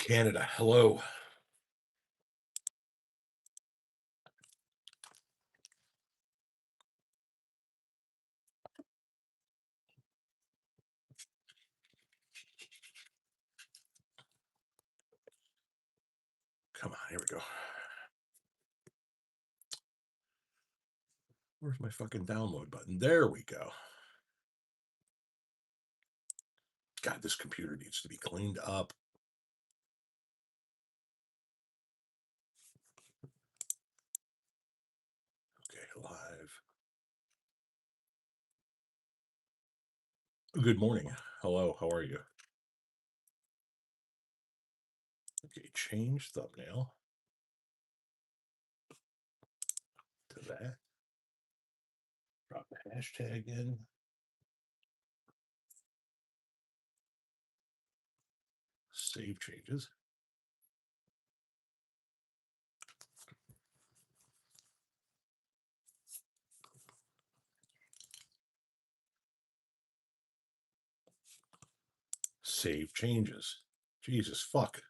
Canada, hello. Come on, here we go. Where's my fucking download button? There we go. God, this computer needs to be cleaned up. Okay, live. Good morning. Hello, how are you? Okay, change thumbnail to that. Drop the hashtag in. Save changes. Save changes. Jesus fuck.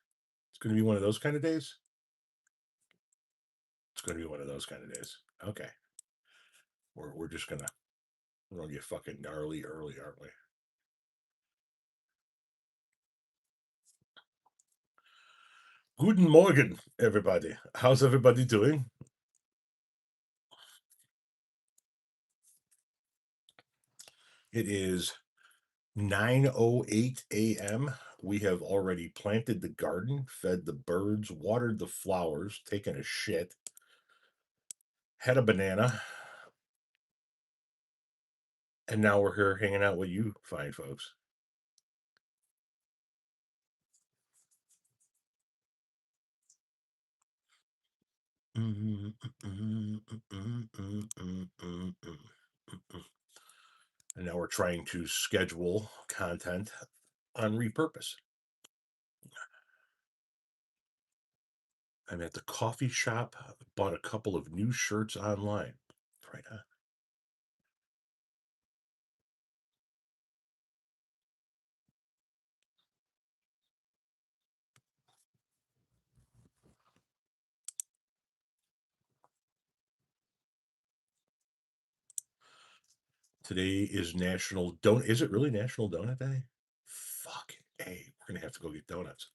It's going to be one of those kind of days? It's going to be one of those kind of days. Okay. We're just going to, we're going to get fucking gnarly early, aren't we? Guten Morgen, everybody. How's everybody doing? It is 9:08 a.m. We have already planted the garden, fed the birds, watered the flowers, taken a shit, had a banana, and now we're here hanging out with you fine folks. And now we're trying to schedule content on repurpose. I'm at the coffee shop, bought a couple of new shirts online. Right on. Today is National Donut. Is it really National Donut Day? Fucking A. We're gonna have to go get donuts.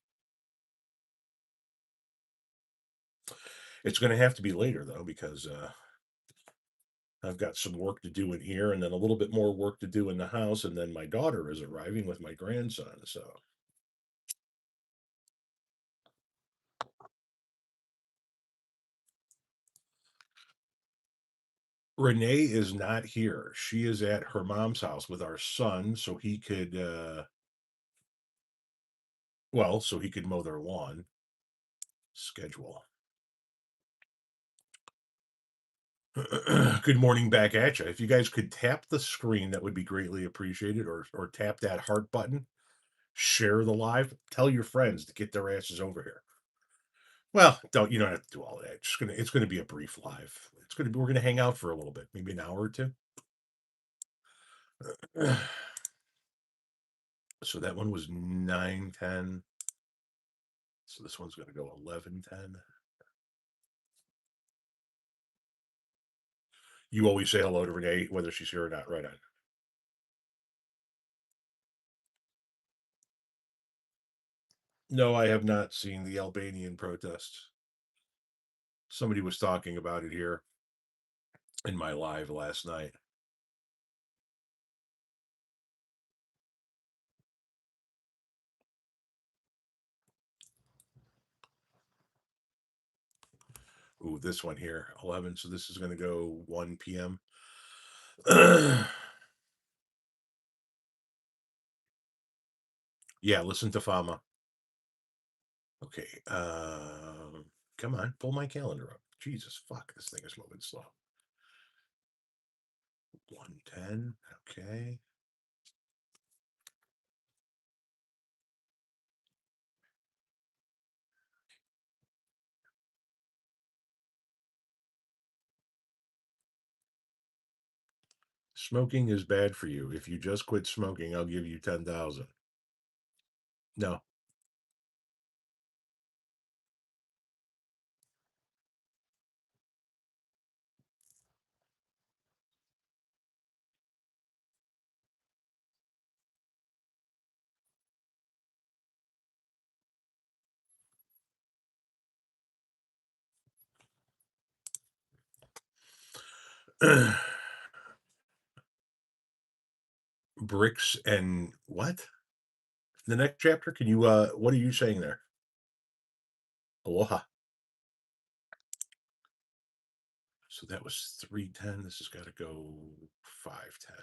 It's gonna have to be later though, because I've got some work to do in here, and then a little bit more work to do in the house, and then my daughter is arriving with my grandson. So Renee is not here. She is at her mom's house with our son, so he could so he could mow their lawn. Schedule. Good morning back at you. If you guys could tap the screen, that would be greatly appreciated, or tap that heart button, share the live, tell your friends to get their asses over here. Well, you don't have to do all that. It's gonna be a brief live. We're gonna hang out for a little bit, maybe an hour or two. So that one was 9:10. So this one's gonna go 11:10. You always say hello to Renee, whether she's here or not, right on. No, I have not seen the Albanian protests. Somebody was talking about it here in my live last night. Ooh, this one here, 11. So this is going to go 1 p.m. Yeah, listen to Fama. Okay. Come on, pull my calendar up. Jesus fuck, this thing is moving slow. 1:10. Okay. Smoking is bad for you. If you just quit smoking, I'll give you 10,000. No. Bricks and what? The next chapter? Can you, what are you saying there? Aloha. So that was 310. This has got to go 510.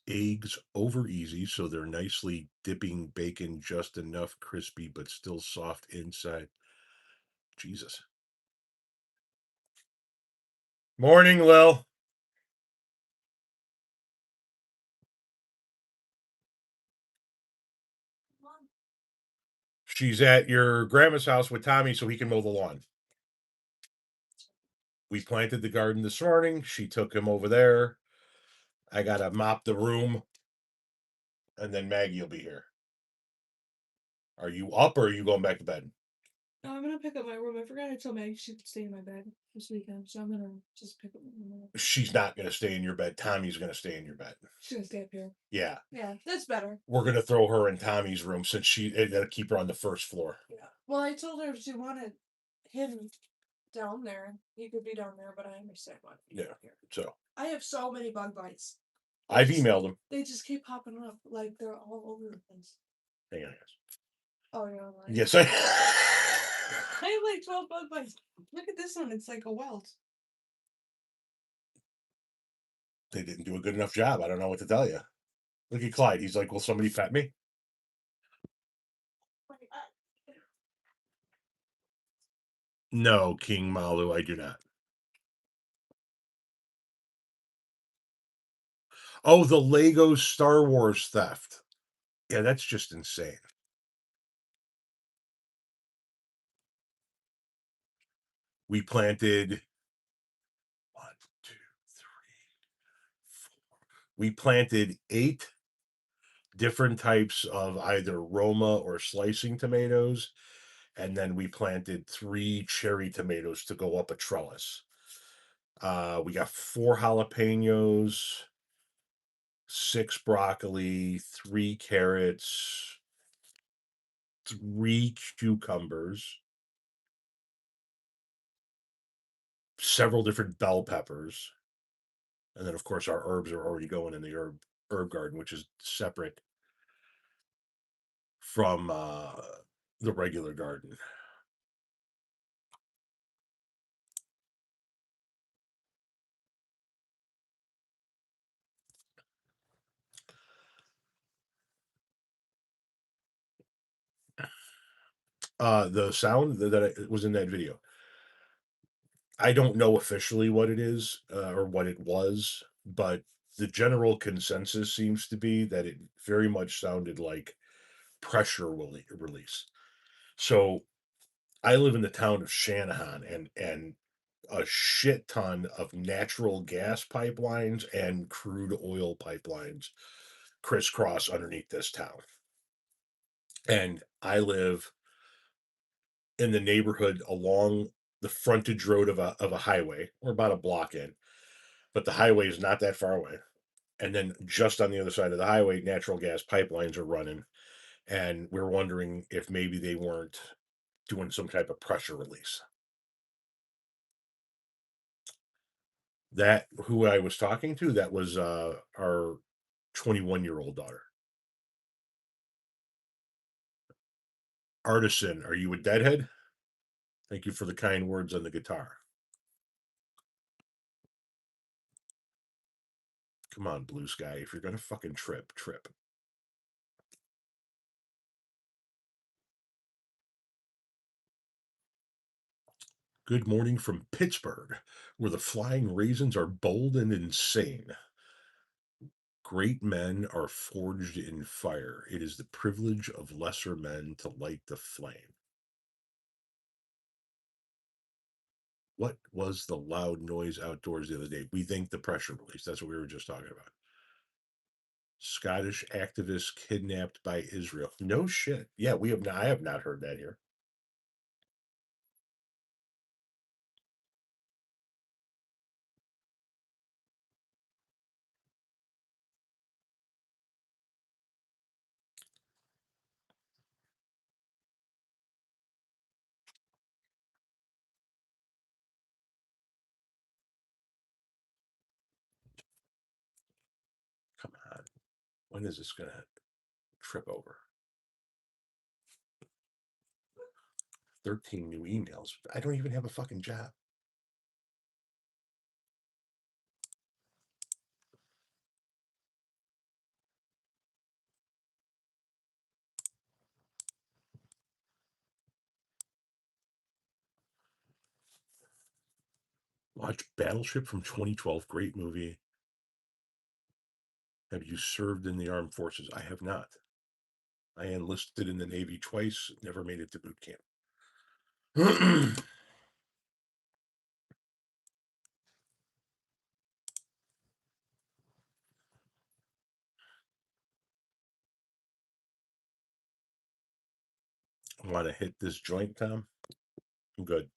Eggs over easy, so they're nicely dipping bacon just enough crispy, but still soft inside. Jesus. Morning, Lil. She's at your grandma's house with Tommy so he can mow the lawn. We planted the garden this morning. She took him over there. I got to mop the room, and then Maggie will be here. Are you up or are you going back to bed? No, I'm gonna pick up my room. I forgot I told Maggie she could stay in my bed this weekend, so I'm gonna just pick up my room. She's not going to stay in your bed. Tommy's going to stay in your bed. She's gonna stay up here. Yeah. Yeah, that's better. We're going to throw her in Tommy's room since that'll keep her on the first floor. Yeah. Well, I told her if she wanted him down there, he could be down there, but I understand why. Yeah. So I have so many bug bites. I've emailed them. They just keep popping up like they're all over the place. Hang on, guys. Oh, you're online. Yes, I. I have like 12 bug bites. Look at this one. It's like a welt. They didn't do a good enough job. I don't know what to tell you. Look at Clyde. He's like, will somebody pet me? No, King Malu, I do not. Oh, the Lego Star Wars theft. Yeah, that's just insane. We planted 1, 2, 3, 4. We planted 8 different types of either Roma or slicing tomatoes, and then we planted 3 cherry tomatoes to go up a trellis. We got 4 jalapenos, 6 broccoli, 3 carrots, 3 cucumbers, several different bell peppers, and then of course our herbs are already going in the herb garden, which is separate from the regular garden. The sound that was in that video, I don't know officially what it is or what it was, but the general consensus seems to be that it very much sounded like pressure release. So I live in the town of Shanahan, and a shit ton of natural gas pipelines and crude oil pipelines crisscross underneath this town. And I live in the neighborhood along the frontage road of a highway. We're about a block in, but the highway is not that far away. And then just on the other side of the highway, natural gas pipelines are running. And we're wondering if maybe they weren't doing some type of pressure release. That who I was talking to, that was our 21-year-old daughter. Artisan, are you a deadhead? Thank you for the kind words on the guitar. Come on, Bluesky. If you're gonna fucking trip. Good morning from Pittsburgh, where the Flying Raisins are bold and insane. Great men are forged in fire. It is the privilege of lesser men to light the flame. What was the loud noise outdoors the other day? We think the pressure release. That's what we were just talking about. Scottish activist kidnapped by Israel. No shit. Yeah, we have not, I have not heard that here. When is this gonna trip over? 13 new emails. I don't even have a fucking job. Watch Battleship from 2012. Great movie. Have you served in the armed forces? I have not. I enlisted in the Navy twice, never made it to boot camp. Want to hit this joint, Tom? I'm good.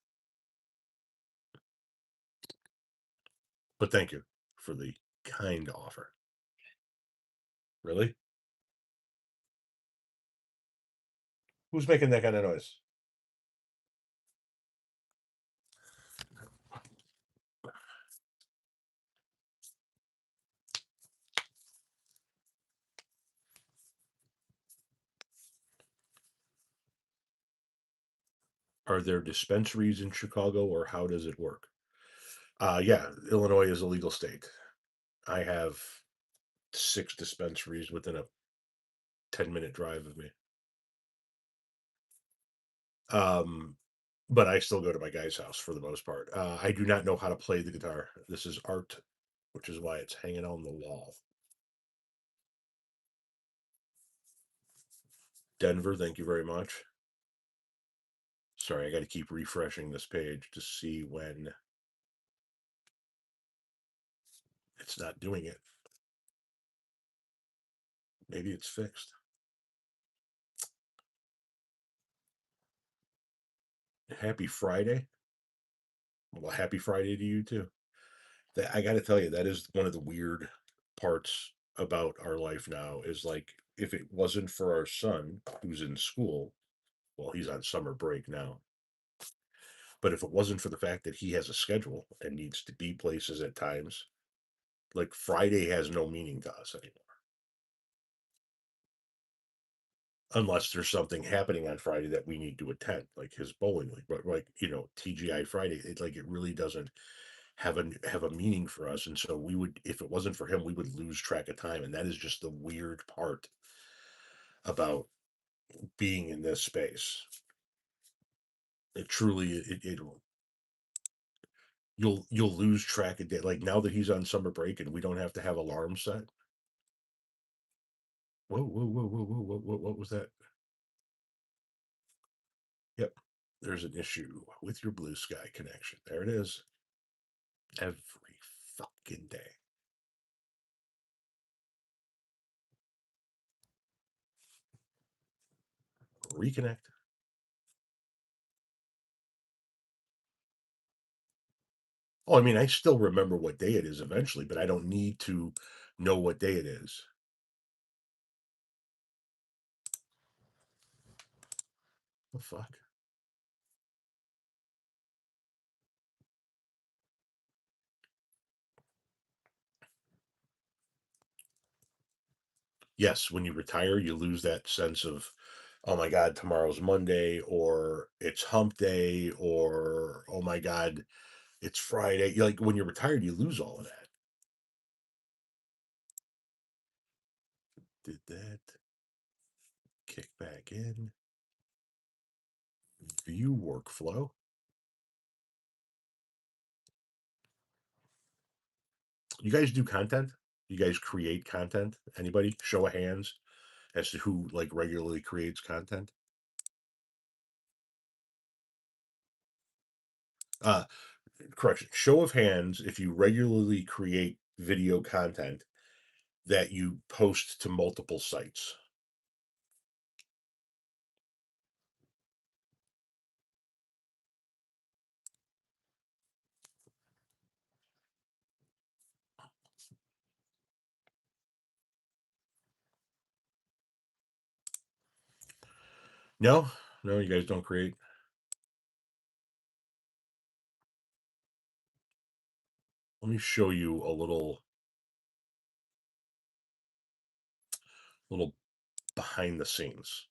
But thank you for the kind offer. Really? Who's making that kind of noise? Are there dispensaries in Chicago, or how does it work? Yeah, Illinois is a legal state. I have 6 dispensaries within a 10-minute drive of me. But I still go to my guy's house for the most part. I do not know how to play the guitar. This is art, which is why it's hanging on the wall. Denver, thank you very much. Sorry, I got to keep refreshing this page to see when it's not doing it. Maybe it's fixed. Happy Friday. Well, happy Friday to you too. That I got to tell you, that is one of the weird parts about our life now. Is like if it wasn't for our son who's in school, well, he's on summer break now. But if it wasn't for the fact that he has a schedule and needs to be places at times, like Friday has no meaning to us anymore. Unless there's something happening on Friday that we need to attend, like his bowling league, but like TGI Friday, it really doesn't have a meaning for us. And so we would, if it wasn't for him, we would lose track of time. And that is just the weird part about being in this space. It truly, you'll lose track of day. Like now that he's on summer break and we don't have to have alarms set. Whoa, whoa, whoa, whoa, whoa, whoa, what was that? Yep, there's an issue with your Bluesky connection. There it is. Every fucking day. Reconnect. Oh, I mean, I still remember what day it is eventually, but I don't need to know what day it is. The fuck? Yes, when you retire, you lose that sense of, oh my God, tomorrow's Monday, or it's hump day, or oh my God, it's Friday. Like when you're retired, you lose all of that. Did that kick back in? View workflow. You guys do content? You guys create content? Anybody? Show of hands as to who like regularly creates content. Uh, Correction. Show of hands if you regularly create video content that you post to multiple sites. No, no, you guys don't create. Let me show you a little. little behind the scenes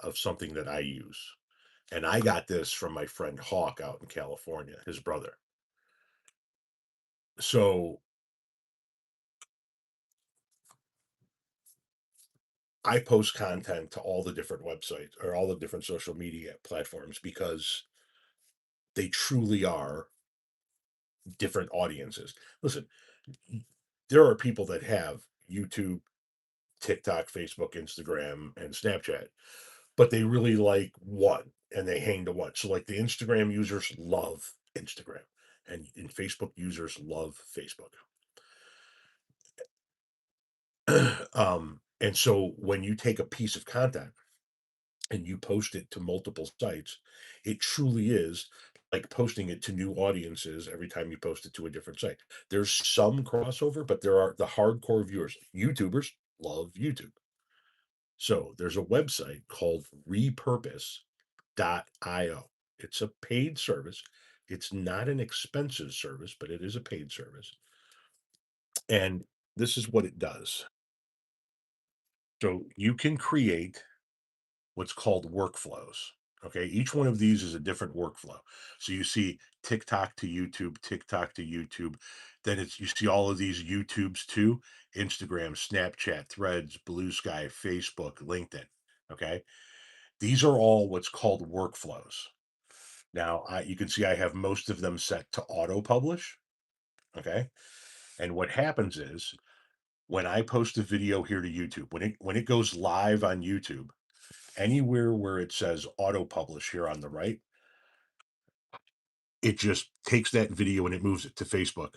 of something that I use. And I got this from my friend Hawk out in California, his brother. So I post content to all the different websites or all the different social media platforms because they truly are different audiences. Listen, there are people that have YouTube, TikTok, Facebook, Instagram, and Snapchat, but they really like one and they hang to one. So, like the Instagram users love Instagram, and Facebook users love Facebook. And so, when you take a piece of content and you post it to multiple sites, it truly is like posting it to new audiences every time you post it to a different site. There's some crossover, but there are the hardcore viewers. YouTubers love YouTube. So there's a website called repurpose.io. It's a paid service. It's not an expensive service, but it is a paid service. And this is what it does. So you can create what's called workflows. Okay. Each one of these is a different workflow. So you see TikTok to YouTube, TikTok to YouTube. Then you see all of these YouTubes too: Instagram, Snapchat, Threads, Bluesky, Facebook, LinkedIn. Okay. These are all what's called workflows. Now, you can see I have most of them set to auto publish. Okay. And what happens is when I post a video here to YouTube, when it goes live on YouTube, anywhere where it says auto publish here on the right, it just takes that video and it moves it to Facebook,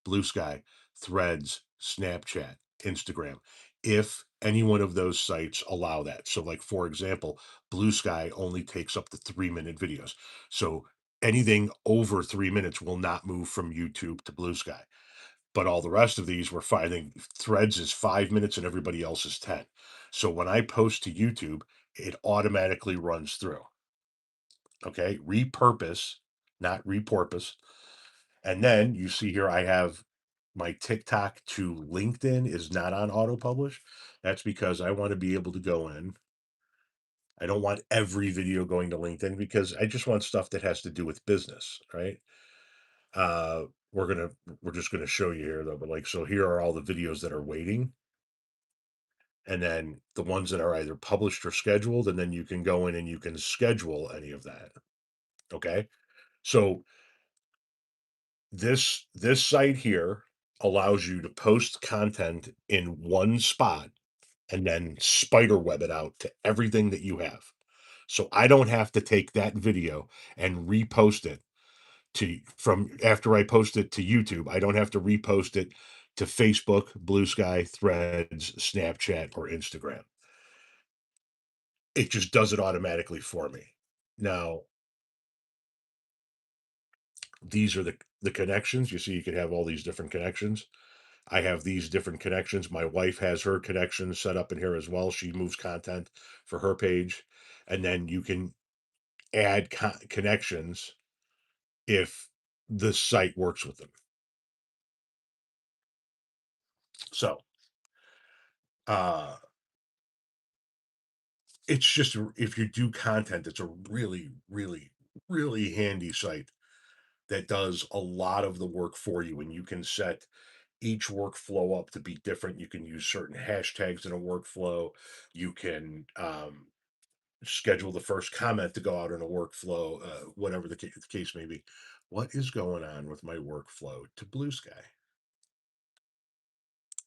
Blue Sky, Threads, Snapchat, Instagram. If any one of those sites allow that. So, like for example, Blue Sky only takes up to 3-minute videos. So anything over 3 minutes will not move from YouTube to Blue Sky. But all the rest of these we're finding Threads is 5 minutes and everybody else is 10. So when I post to YouTube, it automatically runs through. Okay. Repurpose, not reporpose. And then you see here I have my TikTok to LinkedIn is not on auto publish. That's because I want to be able to go in. I don't want every video going to LinkedIn because I just want stuff that has to do with business, right? Uh we're just gonna show you here though, but like so here are all the videos that are waiting, and then the ones that are either published or scheduled, and then you can go in and you can schedule any of that. Okay. So this site here allows you to post content in one spot and then spider web it out to everything that you have. So I don't have to take that video and repost it to from after I post it to YouTube. I don't have to repost it to Facebook, Blue Sky, Threads, Snapchat, or Instagram. It just does it automatically for me. Now, these are the connections. You see, you can have all these different connections. I have these different connections. My wife has her connections set up in here as well. She moves content for her page. And then you can add connections if the site works with them. So, uh, it's just if you do content, it's a really, really, really handy site that does a lot of the work for you. And you can set each workflow up to be different. You can use certain hashtags in a workflow. You can schedule the first comment to go out in a workflow, whatever the case may be. What is going on with my workflow to Blue Sky?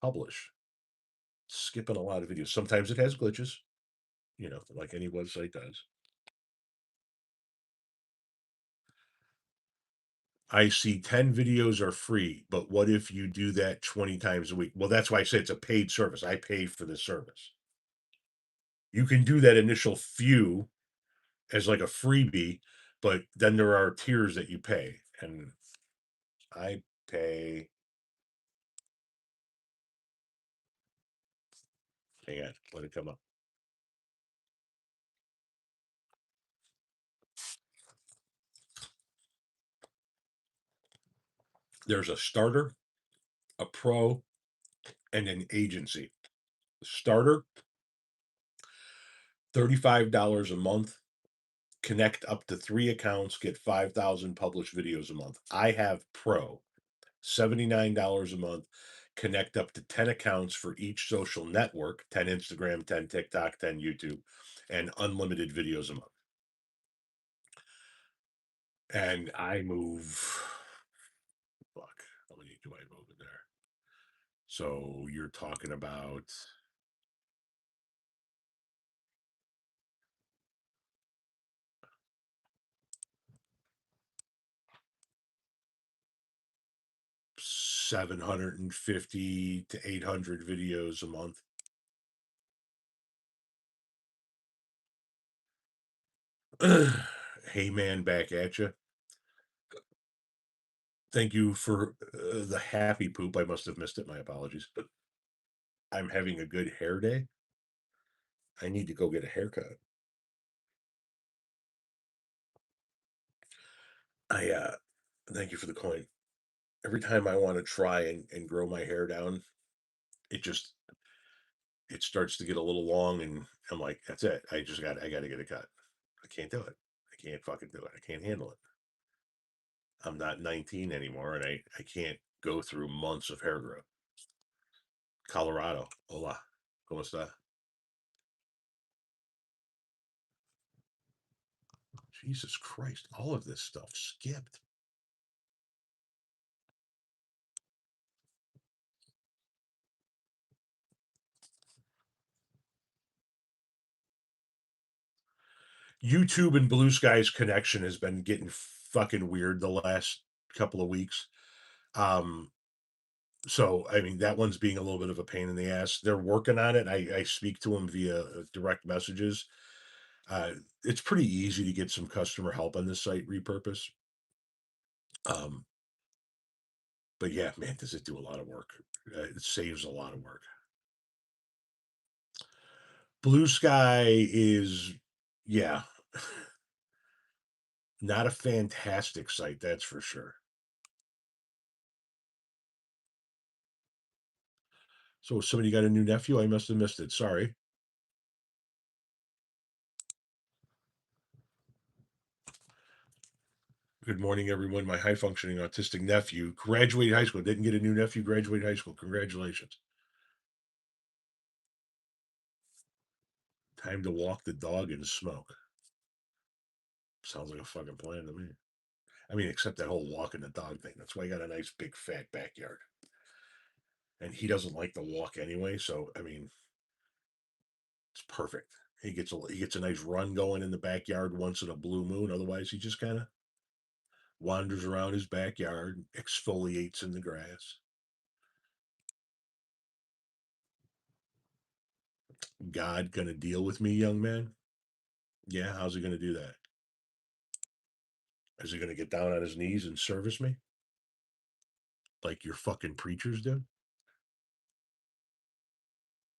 Publish. Skipping a lot of videos. Sometimes it has glitches, like any website does. I see 10 videos are free, but what if you do that 20 times a week? Well, that's why I say it's a paid service. I pay for this service. You can do that initial few as like a freebie, but then there are tiers that you pay. And I pay, hang on, let it come up. There's a starter, a pro, and an agency. Starter $35 a month, connect up to 3 accounts, get 5,000 published videos a month. I have Pro, $79 a month, connect up to 10 accounts for each social network, 10 Instagram, 10 TikTok, 10 YouTube, and unlimited videos a month. And I move, fuck, how many do I move in there? So you're talking about 750 to 800 videos a month. Hey man, back at you. Thank you for the happy poop. I must have missed it. My apologies. I'm having a good hair day. I need to go get a haircut. I thank you for the coin. Every time I want to try and grow my hair down, it just it starts to get a little long, and I'm like, that's it. I got to get a cut. I can't do it. I can't fucking do it. I can't handle it. I'm not 19 anymore, and I can't go through months of hair growth. Colorado, hola, cómo está? Jesus Christ, all of this stuff skipped. YouTube and Bluesky's connection has been getting fucking weird the last couple of weeks. Um, so I mean that one's being a little bit of a pain in the ass. They're working on it. I speak to them via direct messages. Uh, it's pretty easy to get some customer help on this site repurpose. Um, but yeah, man, does it do a lot of work? It saves a lot of work. Blue Sky is, yeah, not a fantastic site, that's for sure. So somebody got a new nephew? I must have missed it. Sorry. Good morning, everyone. My high functioning autistic nephew graduated high school. Didn't get a new nephew, graduated high school. Congratulations. Time to walk the dog and smoke. Sounds like a fucking plan to me. I mean, except that whole walking the dog thing. That's why I got a nice big fat backyard. And he doesn't like to walk anyway. So I mean, it's perfect. He gets a nice run going in the backyard once in a blue moon. Otherwise, he just kind of wanders around his backyard, exfoliates in the grass. God gonna deal with me, young man? Yeah, how's he gonna do that? Is he gonna get down on his knees and service me like your fucking preachers do?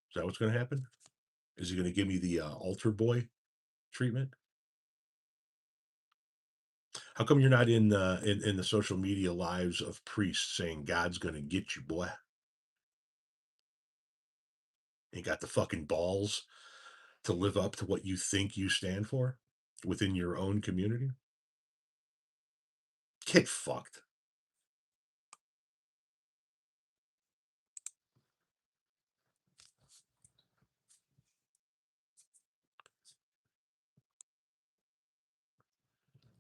Is that what's gonna happen? Is he gonna give me the altar boy treatment? How come you're not in the social media lives of priests saying God's gonna get you, boy? You got the fucking balls to live up to what you think you stand for within your own community? Get fucked.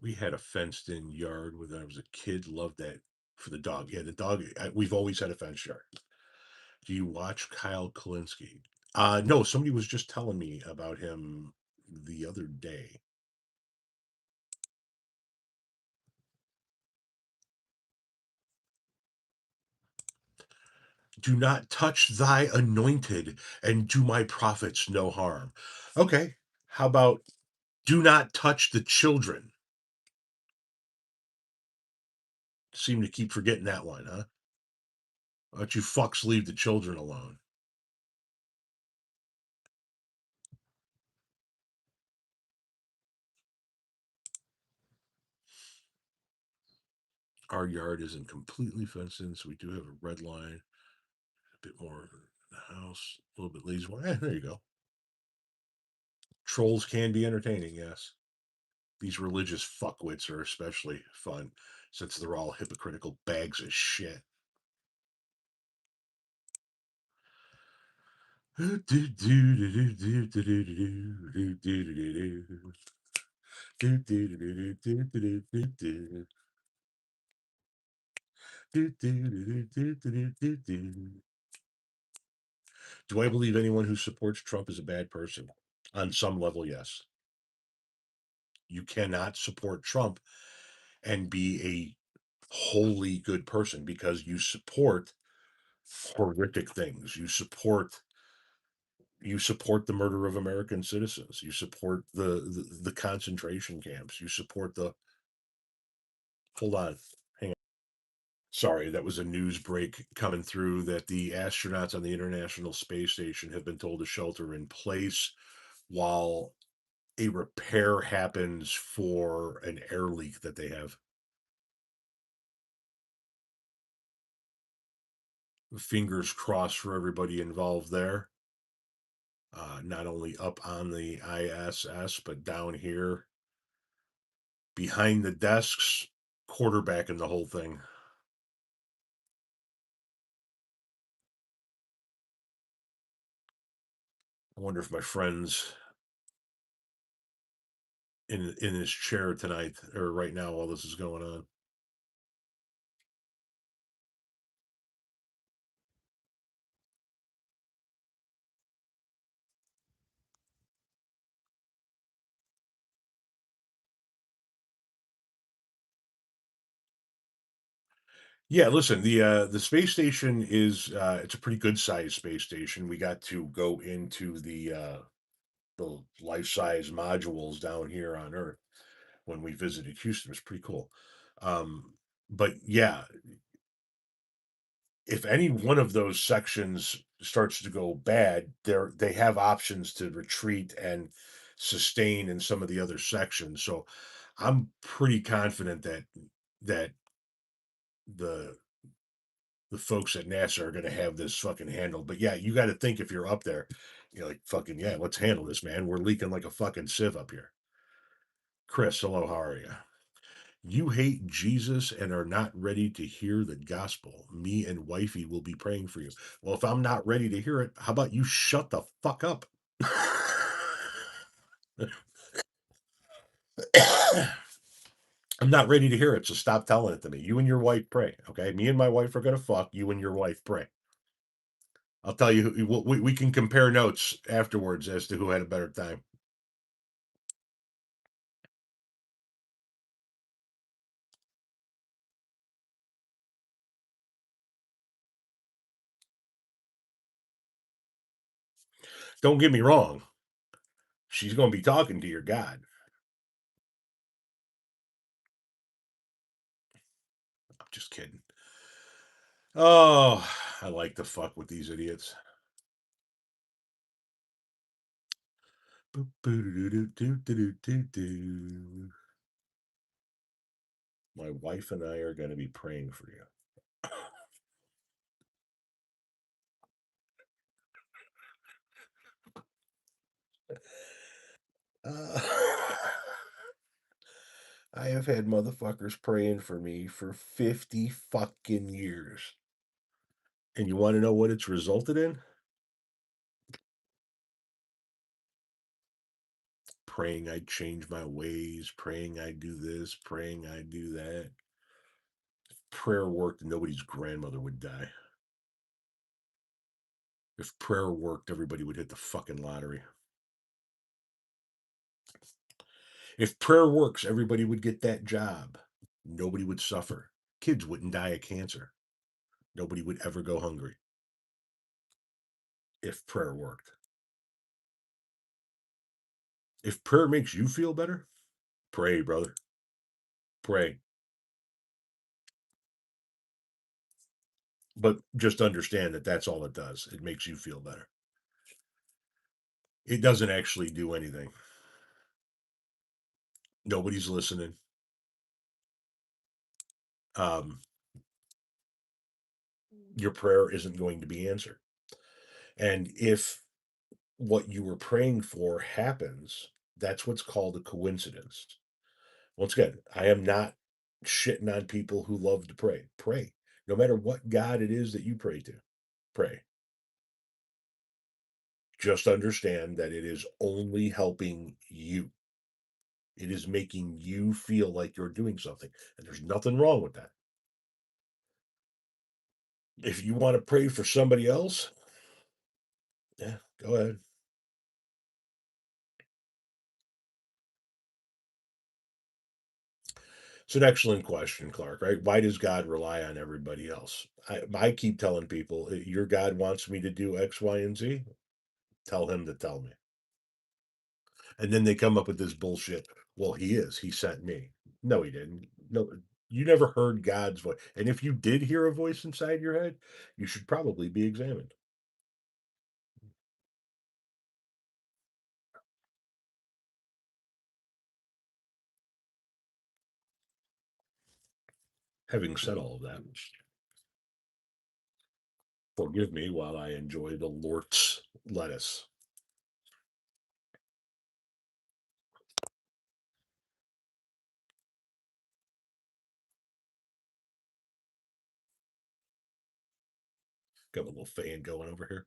We had a fenced in yard when I was a kid. Loved that for the dog. Yeah, the dog. We've always had a fenced yard. Do you watch Kyle Kalinske? No, somebody was just telling me about him the other day. Do not touch thy anointed and do my prophets no harm. Okay. How about do not touch the children? Seem to keep forgetting that one, huh? Why don't you fucks leave the children alone? Our yard isn't completely fenced in, so we do have a red line, a bit more in the house, a little bit lazy. There you go. Trolls can be entertaining, yes. These religious fuckwits are especially fun since they're all hypocritical bags of shit. Do I believe anyone who supports Trump is a bad person? On some level, yes. You cannot support Trump and be a wholly good person because you support horrific things. You support the murder of American citizens. You support the concentration camps. You support the hold on. Hang on. Sorry, that was a news break coming through that the astronauts on the International Space Station have been told to shelter in place while a repair happens for an air leak that they have. Fingers crossed for everybody involved there. Not only up on the ISS, but down here behind the desks, quarterbacking the whole thing. I wonder if my friend's in his chair tonight or right now while this is going on. Yeah, listen, the space station is it's a pretty good sized space station. We got to go into the life size modules down here on Earth when we visited Houston. It was pretty cool. Um, but yeah, if any one of those sections starts to go bad, they have options to retreat and sustain in some of the other sections. So I'm pretty confident that the the folks at NASA are going to have this fucking handled. But yeah, you got to think if you're up there, you're like fucking yeah, let's handle this, man. We're leaking like a fucking sieve up here. Chris, hello, how are you? You hate Jesus and are not ready to hear the gospel. Me and wifey will be praying for you. Well, if I'm not ready to hear it, how about you shut the fuck up? I'm not ready to hear it, so stop telling it to me. You and your wife pray, okay? Me and my wife are gonna fuck. You and your wife pray. I'll tell you. We can compare notes afterwards as to who had a better time. Don't get me wrong. She's gonna be talking to your God. I'm just kidding. Oh, I like to fuck with these idiots. My wife and I are going to be praying for you. Uh, I have had motherfuckers praying for me for 50 fucking years. And you want to know what it's resulted in? Praying I'd change my ways, praying I'd do this, praying I'd do that. Prayer worked, nobody's grandmother would die. If prayer worked, everybody would hit the fucking lottery. If prayer works, everybody would get that job. Nobody would suffer. Kids wouldn't die of cancer. Nobody would ever go hungry if prayer worked. If prayer makes you feel better, pray, brother. Pray. But just understand that that's all it does. It makes you feel better. It doesn't actually do anything. Nobody's listening. Um, your prayer isn't going to be answered. And if what you were praying for happens, that's what's called a coincidence. Once again, I am not shitting on people who love to pray. Pray. No matter what God it is that you pray to, pray. Just understand that it is only helping you. It is making you feel like you're doing something. And there's nothing wrong with that. If you want to pray for somebody else, yeah, go ahead. It's an excellent question, Clark, right? Why does God rely on everybody else? I keep telling people, your God wants me to do X, Y, and Z. Tell him to tell me. And then they come up with this bullshit. Well, he is. He sent me. No, he didn't. No, you never heard God's voice. And if you did hear a voice inside your head, you should probably be examined. Having said all of that, forgive me while I enjoy the Lort's lettuce. Got a little fan going over here.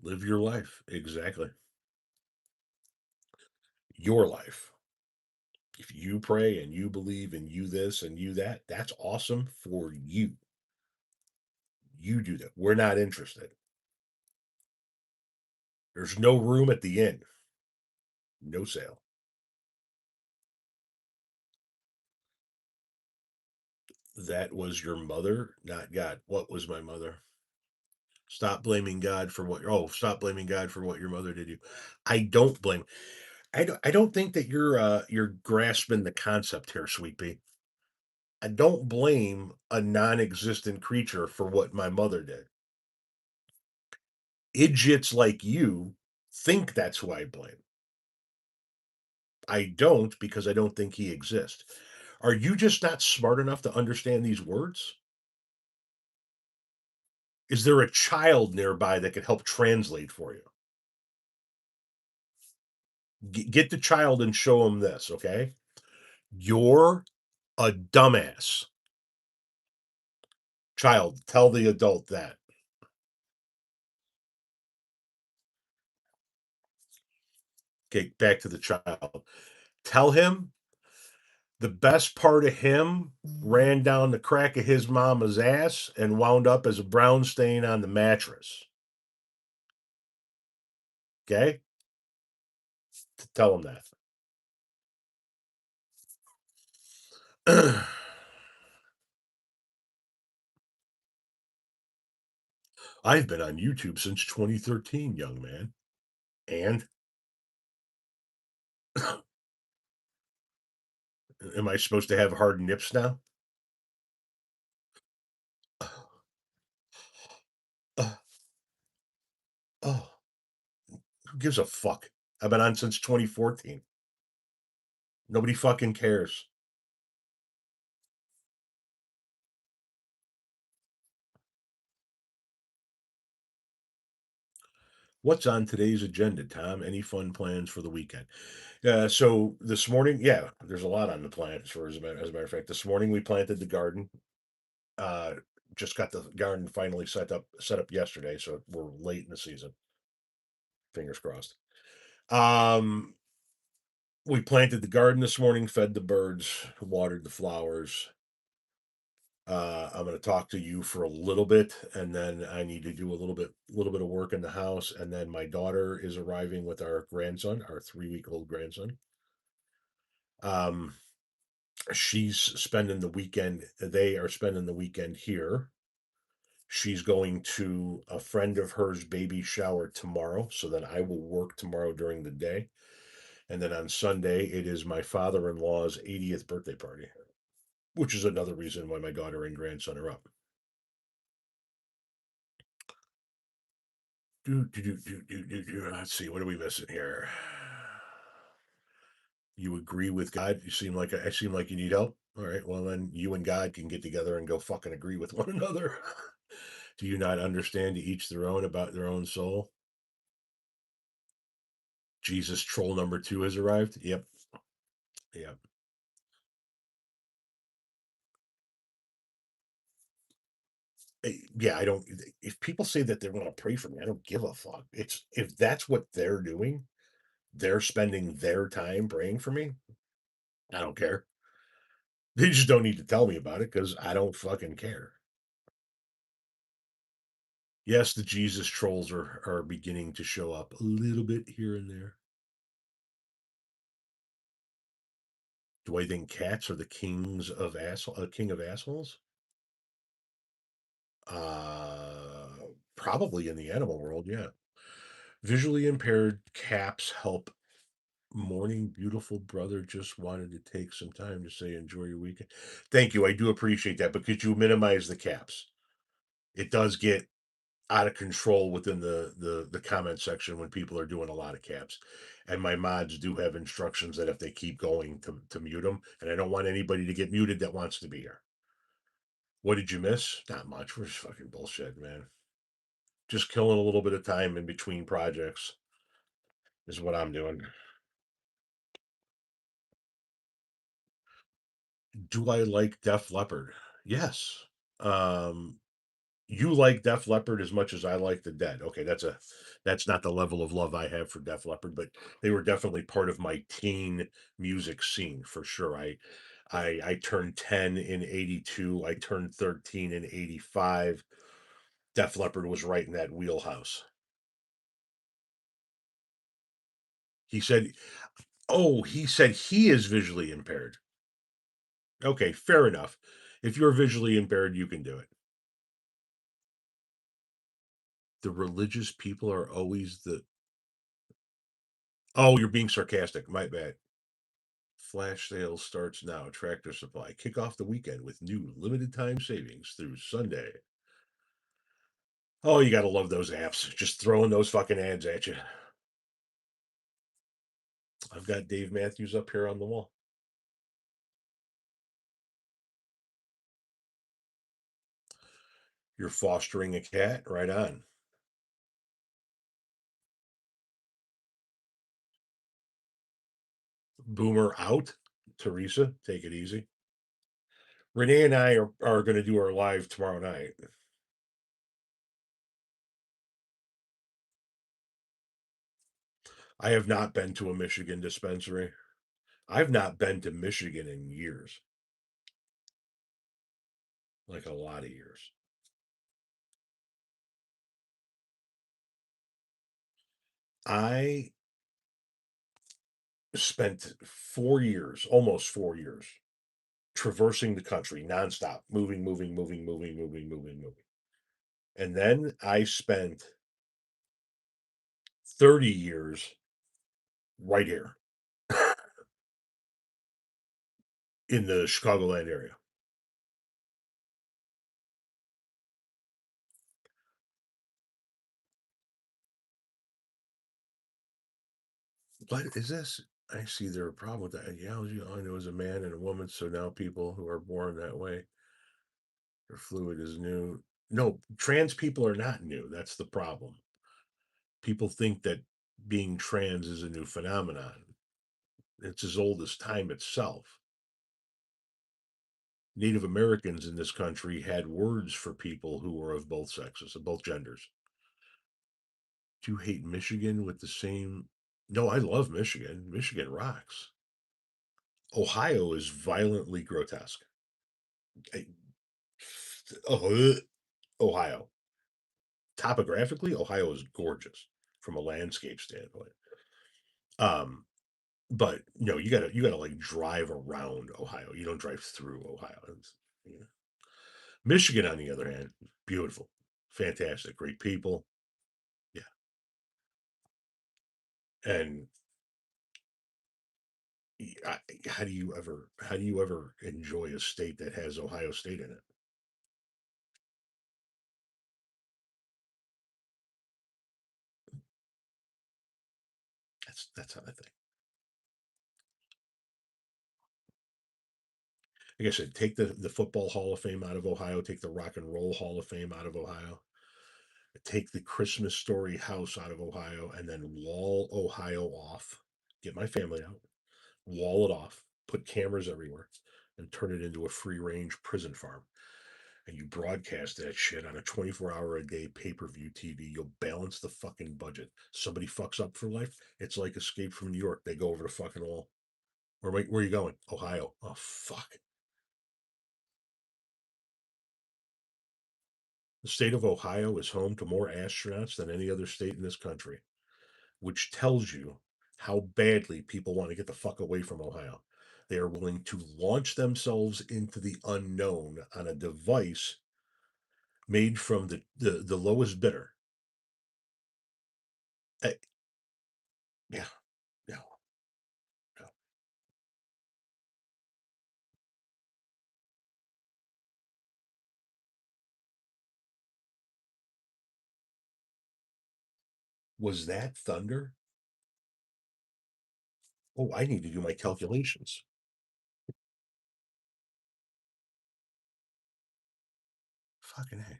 Live your life. Exactly. Your life. If you pray and you believe and you this and you that, that's awesome for you. You do that. We're not interested. There's no room at the inn. No sale. That was your mother, not God. What was my mother? Stop blaming God for what. Oh, stop blaming God for what your mother did you. I don't blame. I don't think that you're grasping the concept here, sweet pea. I don't blame a non-existent creature for what my mother did. Idiots like you think that's who I blame. I don't because I don't think he exists. Are you just not smart enough to understand these words? Is there a child nearby that could help translate for you? Get the child and show him this, okay? You're a dumbass. Child, tell the adult that. Okay, back to the child. Tell him the best part of him ran down the crack of his mama's ass and wound up as a brown stain on the mattress. Okay? Tell him that. I've been on YouTube since 2013, young man. And am I supposed to have hard nips now? Uh, oh, who gives a fuck? I've been on since 2014. Nobody fucking cares. What's on today's agenda, Tom? Any fun plans for the weekend? So this morning, yeah, there's a lot on the planet. For as a matter of fact, this morning we planted the garden. Uh, just got the garden finally set up yesterday, so we're late in the season. Fingers crossed. Um, we planted the garden this morning, fed the birds, watered the flowers. I'm going to talk to you for a little bit, and then I need to do a little bit of work in the house, and then my daughter is arriving with our grandson, our 3-week-old grandson. Um, she's spending the weekend. They are spending the weekend here. She's going to a friend of hers' baby shower tomorrow, so then I will work tomorrow during the day, and then on Sunday it is my father-in-law's 80th birthday party, which is another reason why my daughter and grandson are up. Let's see, what are we missing here? You agree with God? You seem like I seem like you need help. All right, well then you and God can get together and go fucking agree with one another. Do you not understand to each their own about their own soul? Jesus troll number two has arrived. Yep. Yep. Yeah, I don't. If people say that they want to pray for me, I don't give a fuck. It's if that's what they're doing, they're spending their time praying for me. I don't care. They just don't need to tell me about it because I don't fucking care. Yes, the Jesus trolls are beginning to show up a little bit here and there. Do I think cats are the king of assholes? Probably in the animal world, yeah. Visually impaired caps help. Morning, beautiful brother. Just wanted to take some time to say enjoy your weekend. Thank you. I do appreciate that. But could you minimize the caps? It does get out of control within the comment section when people are doing a lot of caps. And my mods do have instructions that if they keep going to mute them, and I don't want anybody to get muted that wants to be here. What did you miss? Not much. We're just fucking bullshit, man. Just killing a little bit of time in between projects is what I'm doing. Do I like Def Leppard? Yes. Um, you like Def Leppard as much as I like the Dead. Okay, that's not the level of love I have for Def Leppard, but they were definitely part of my teen music scene for sure. I turned 10 in 82. I turned 13 in 85. Def Leppard was right in that wheelhouse. He said, "Oh, he said he is visually impaired." Okay, fair enough. If you're visually impaired, you can do it. The religious people are always the. Oh, you're being sarcastic. My bad. Flash sale starts now. Tractor Supply. Kick off the weekend with new limited time savings through Sunday. Oh, you gotta love those apps. Just throwing those fucking ads at you. I've got Dave Matthews up here on the wall. You're fostering a cat, right on. Boomer out. Teresa, take it easy. Renee and I are going to do our live tomorrow night. I have not been to a Michigan dispensary. I've not been to Michigan in years, like a lot of years. I spent 4 years, almost 4 years, traversing the country nonstop, moving, moving, moving, moving, moving, moving, moving. And then I spent 30 years right here in the Chicagoland area. What is this? I see there a problem with that ideology. All I know is a man and a woman. So now people who are born that way, their fluid is new. No, trans people are not new. That's the problem. People think that being trans is a new phenomenon. It's as old as time itself. Native Americans in this country had words for people who were of both sexes, of both genders. Do you hate Michigan with the same? No, I love Michigan. Michigan rocks. Ohio is violently grotesque. I- Oh, Ohio. Topographically, Ohio is gorgeous from a landscape standpoint. Um, but no, you gotta like drive around Ohio. You don't drive through Ohio. Yeah. Michigan, on the other hand, beautiful, fantastic, great people. Yeah, and how do you ever enjoy a state that has Ohio State in it? That's how I think. like I said, take the football Hall of Fame out of Ohio, take the Rock and Roll Hall of Fame out of Ohio, take the Christmas Story house out of Ohio, and then wall Ohio off. Get my family out, wall it off, put cameras everywhere, and turn it into a free range prison farm. And you broadcast that shit on a 24-hour a day pay per view TV, you'll balance the fucking budget. Somebody fucks up for life, it's like Escape from New York. They go over the fucking wall. Where are you going? Ohio. Oh, fuck. The state of Ohio is home to more astronauts than any other state in this country, which tells you how badly people want to get the fuck away from Ohio. They are willing to launch themselves into the unknown on a device made from the lowest bidder. Eh, yeah, no, no. Was that thunder? Oh, I need to do my calculations. Fucking hey.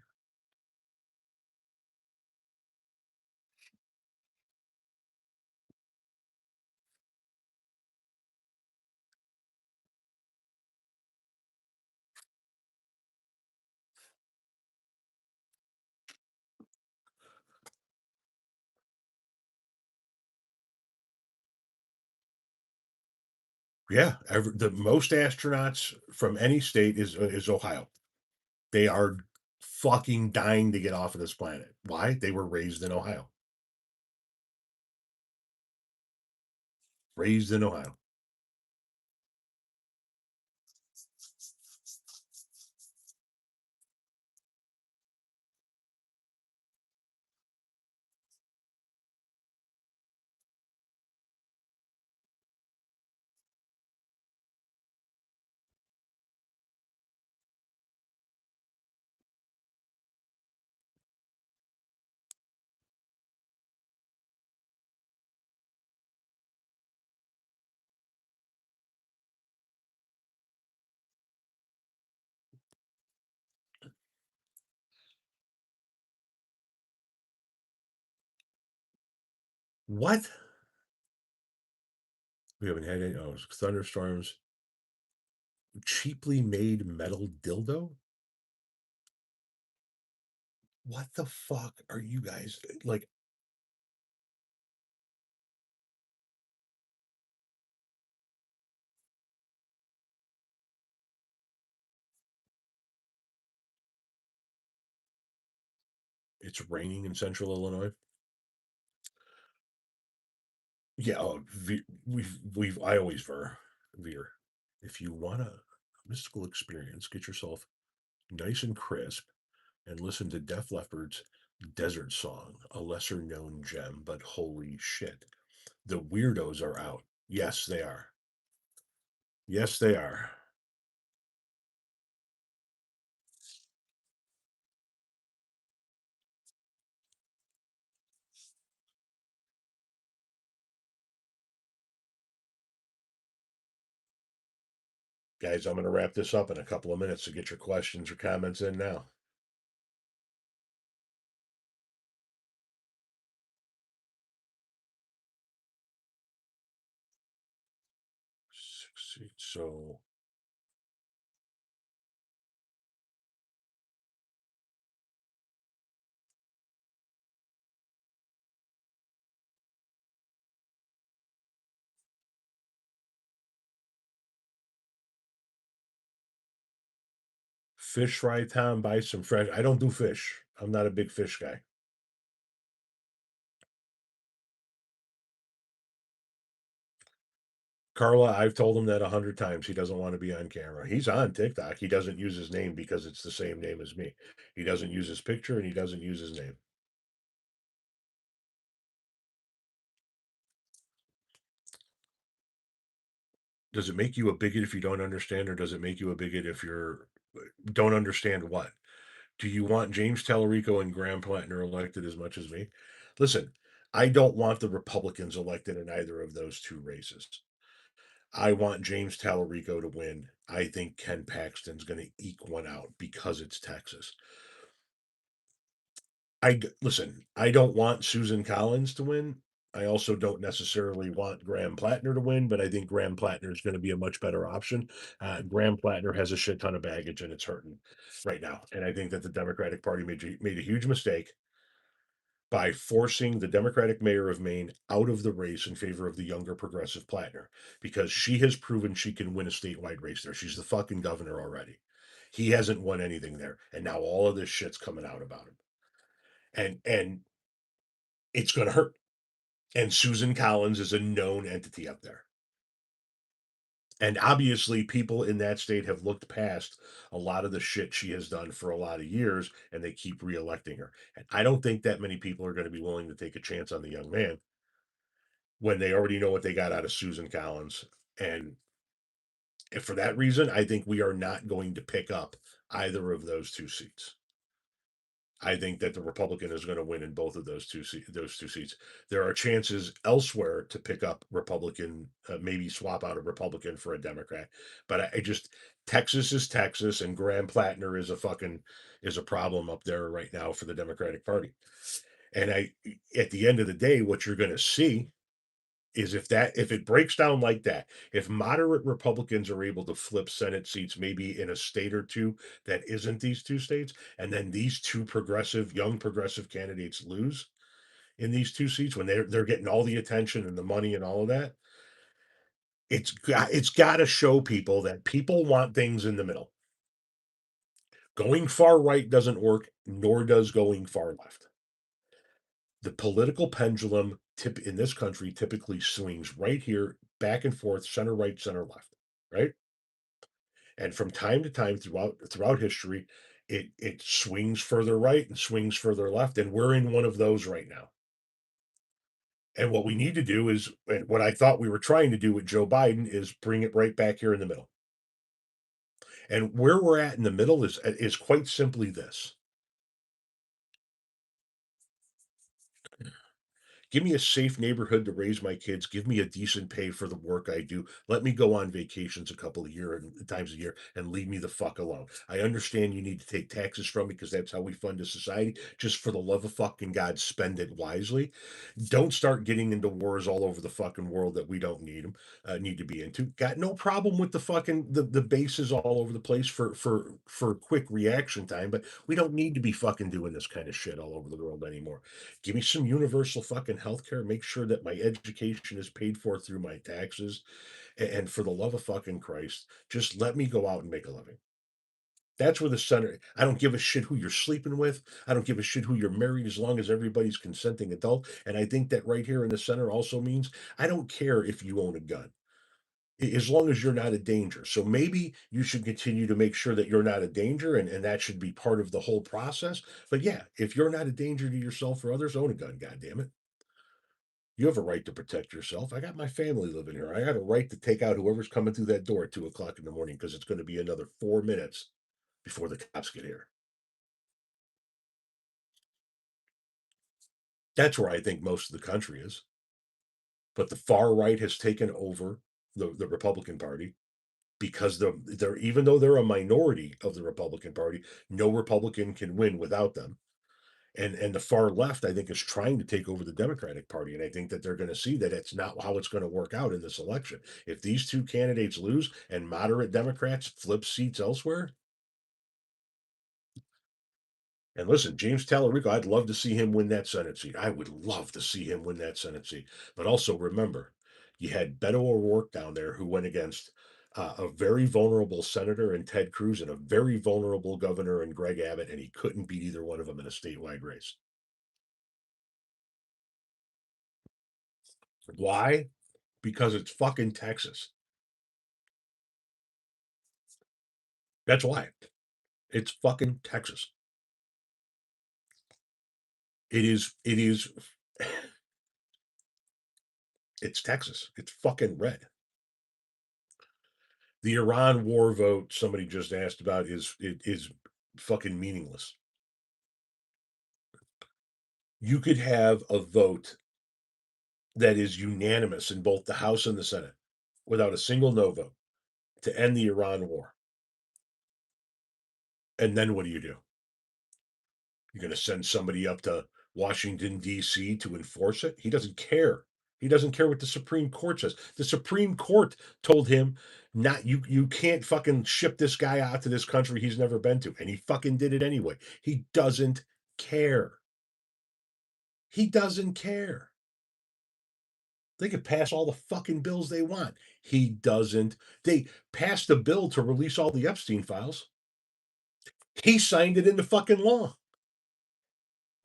Yeah, the most astronauts from any state is Ohio. They are fucking dying to get off of this planet. Why? They were raised in Ohio. Raised in Ohio. What? We haven't had any thunderstorms. Cheaply made metal dildo? What the fuck are you guys like? It's raining in central Illinois. Yeah, I always veer. If you want a mystical experience, get yourself nice and crisp and listen to Def Leppard's Desert Song, a lesser known gem, but holy shit. The weirdos are out. Yes, they are. Yes, they are. Guys, I'm going to wrap this up in a couple of minutes, so get your questions or comments in now. So fish fry time, buy some fresh. I don't do fish. I'm not a big fish guy. Carla, I've told him that 100 times. He doesn't want to be on camera. He's on TikTok. He doesn't use his name because it's the same name as me. He doesn't use his picture and he doesn't use his name. Does it make you a bigot if you don't understand, or does it make you a bigot if you're don't understand what? Do you want James Tallarico and Graham Plattner elected as much as me? Listen, I don't want the Republicans elected in either of those two races. I want James Tallarico to win. I think Ken Paxton's going to eke one out because it's Texas. Listen. I don't want Susan Collins to win. I also don't necessarily want Graham Plattner to win, but I think Graham Plattner is going to be a much better option. Graham Plattner has a shit ton of baggage and it's hurting right now, and I think that the Democratic Party made a huge mistake by forcing the Democratic mayor of Maine out of the race in favor of the younger progressive Plattner because she has proven she can win a statewide race there. She's the fucking governor already. He hasn't won anything there, and now all of this shit's coming out about him, and it's going to hurt. And Susan Collins is a known entity up there. And obviously, people in that state have looked past a lot of the shit she has done for a lot of years, and they keep reelecting her. And I don't think that many people are going to be willing to take a chance on the young man when they already know what they got out of Susan Collins. And for that reason, I think we are not going to pick up either of those two seats. I think that the Republican is going to win in both of those two seats. There are chances elsewhere to pick up Republican, maybe swap out a Republican for a Democrat. But I just Texas is Texas, and Graham Plattner is a problem up there right now for the Democratic Party. And at the end of the day, what you're going to see is if it breaks down like that, if moderate Republicans are able to flip Senate seats maybe in a state or two that isn't these two states, and then these two young progressive candidates lose in these two seats when they're getting all the attention and the money and all of that, it's got to show people that people want things in the middle. Going far right doesn't work, nor does going far left. The political pendulum tip in this country typically swings right here, back and forth, center right, center left, right? And from time to time throughout history, it swings further right and swings further left, and we're in one of those right now. And what we need to do is, and what I thought we were trying to do with Joe Biden is bring it right back here in the middle. And where we're at in the middle is quite simply this: give me a safe neighborhood to raise my kids. Give me a decent pay for the work I do. Let me go on vacations a couple of times a year and leave me the fuck alone. I understand you need to take taxes from me because that's how we fund a society. Just for the love of fucking God, spend it wisely. Don't start getting into wars all over the fucking world that we don't need to be into. Got no problem with the bases all over the place for quick reaction time, but we don't need to be fucking doing this kind of shit all over the world anymore. Give me some universal fucking healthcare. Make sure that my education is paid for through my taxes. And for the love of fucking Christ, just let me go out and make a living. That's where the center. I don't give a shit who you're sleeping with. I don't give a shit who you're married as long as everybody's consenting adult. And I think that right here in the center also means I don't care if you own a gun as long as you're not a danger. So maybe you should continue to make sure that you're not a danger, and that should be part of the whole process. But yeah, if you're not a danger to yourself or others, own a gun, God damn it. You have a right to protect yourself. I got my family living here. I got a right to take out whoever's coming through that door at 2 o'clock in the morning because it's going to be another 4 minutes before the cops get here. That's where I think most of the country is. But the far right has taken over the Republican Party because they're even though they're a minority of the Republican Party, no Republican can win without them. And the far left, I think, is trying to take over the Democratic Party, and I think that they're going to see that it's not how it's going to work out in this election. If these two candidates lose and moderate Democrats flip seats elsewhere, and listen, James Tallarico, I'd love to see him win that Senate seat. I would love to see him win that Senate seat. But also remember, you had Beto O'Rourke down there who went against a very vulnerable senator and Ted Cruz and a very vulnerable governor and Greg Abbott, and he couldn't beat either one of them in a statewide race. Why? Because it's fucking Texas. That's why. It's fucking Texas. It is it's Texas. It's fucking red. The Iran war vote somebody just asked about is fucking meaningless. You could have a vote that is unanimous in both the House and the Senate. without a single no vote to end the Iran war. And then what do? You're going to send somebody up to Washington, D.C. to enforce it? He doesn't care. He doesn't care what the Supreme Court says. The Supreme Court told him not you can't fucking ship this guy out to this country he's never been to. And he fucking did it anyway. He doesn't care. He doesn't care. They could pass all the fucking bills they want. He doesn't. They passed a bill to release all the Epstein files. He signed it into fucking law.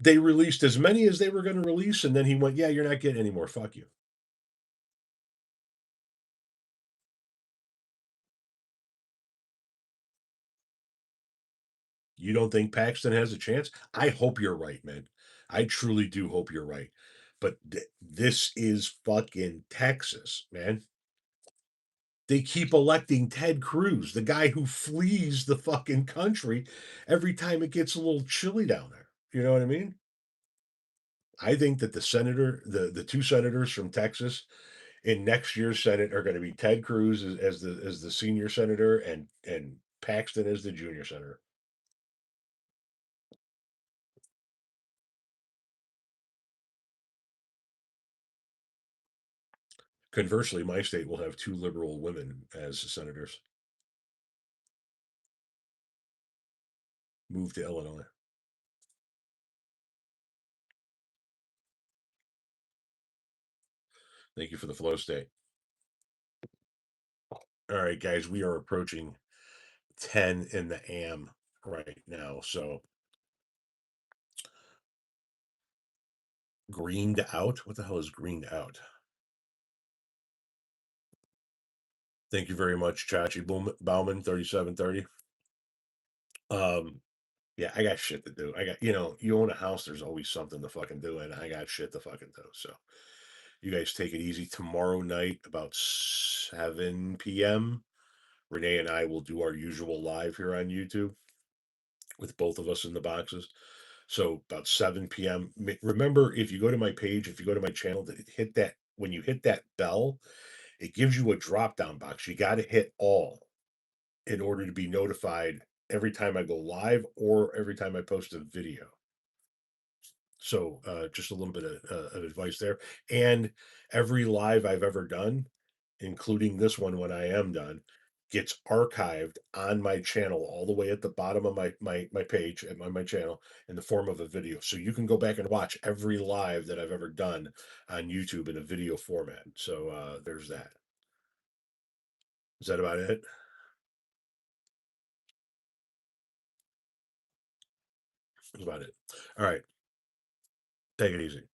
They released as many as they were going to release, and then he went, "Yeah, you're not getting any more. Fuck you." You don't think Paxton has a chance? I hope you're right, man. I truly do hope you're right. But this is fucking Texas, man. They keep electing Ted Cruz, the guy who flees the fucking country every time it gets a little chilly down there. You know what I mean? I think that the two senators from Texas in next year's Senate are going to be Ted Cruz as the senior senator and Paxton as the junior senator. Conversely, my state will have two liberal women as senators. Move to Illinois. Thank you for the flow state. All right, guys, we are approaching 10 in the AM right now. So greened out. What the hell is greened out? Thank you very much, Chachi Bauman, 3730. Um, yeah, I got shit to do. I got, you own a house, there's always something to fucking do, and I got shit to fucking do. So you guys take it easy. Tomorrow night, about 7 p.m., Renee and I will do our usual live here on YouTube with both of us in the boxes. So about 7 p.m. Remember, if you go to my page, if you go to my channel, to hit that when you hit that bell, it gives you a drop down box. You got to hit all in order to be notified every time I go live or every time I post a video. So just a little bit of advice there. And every live I've ever done, including this one when I am done, gets archived on my channel all the way at the bottom of my page and my channel in the form of a video. So you can go back and watch every live that I've ever done on YouTube in a video format. So there's that. Is that about it? That's about it. All right. Take it easy.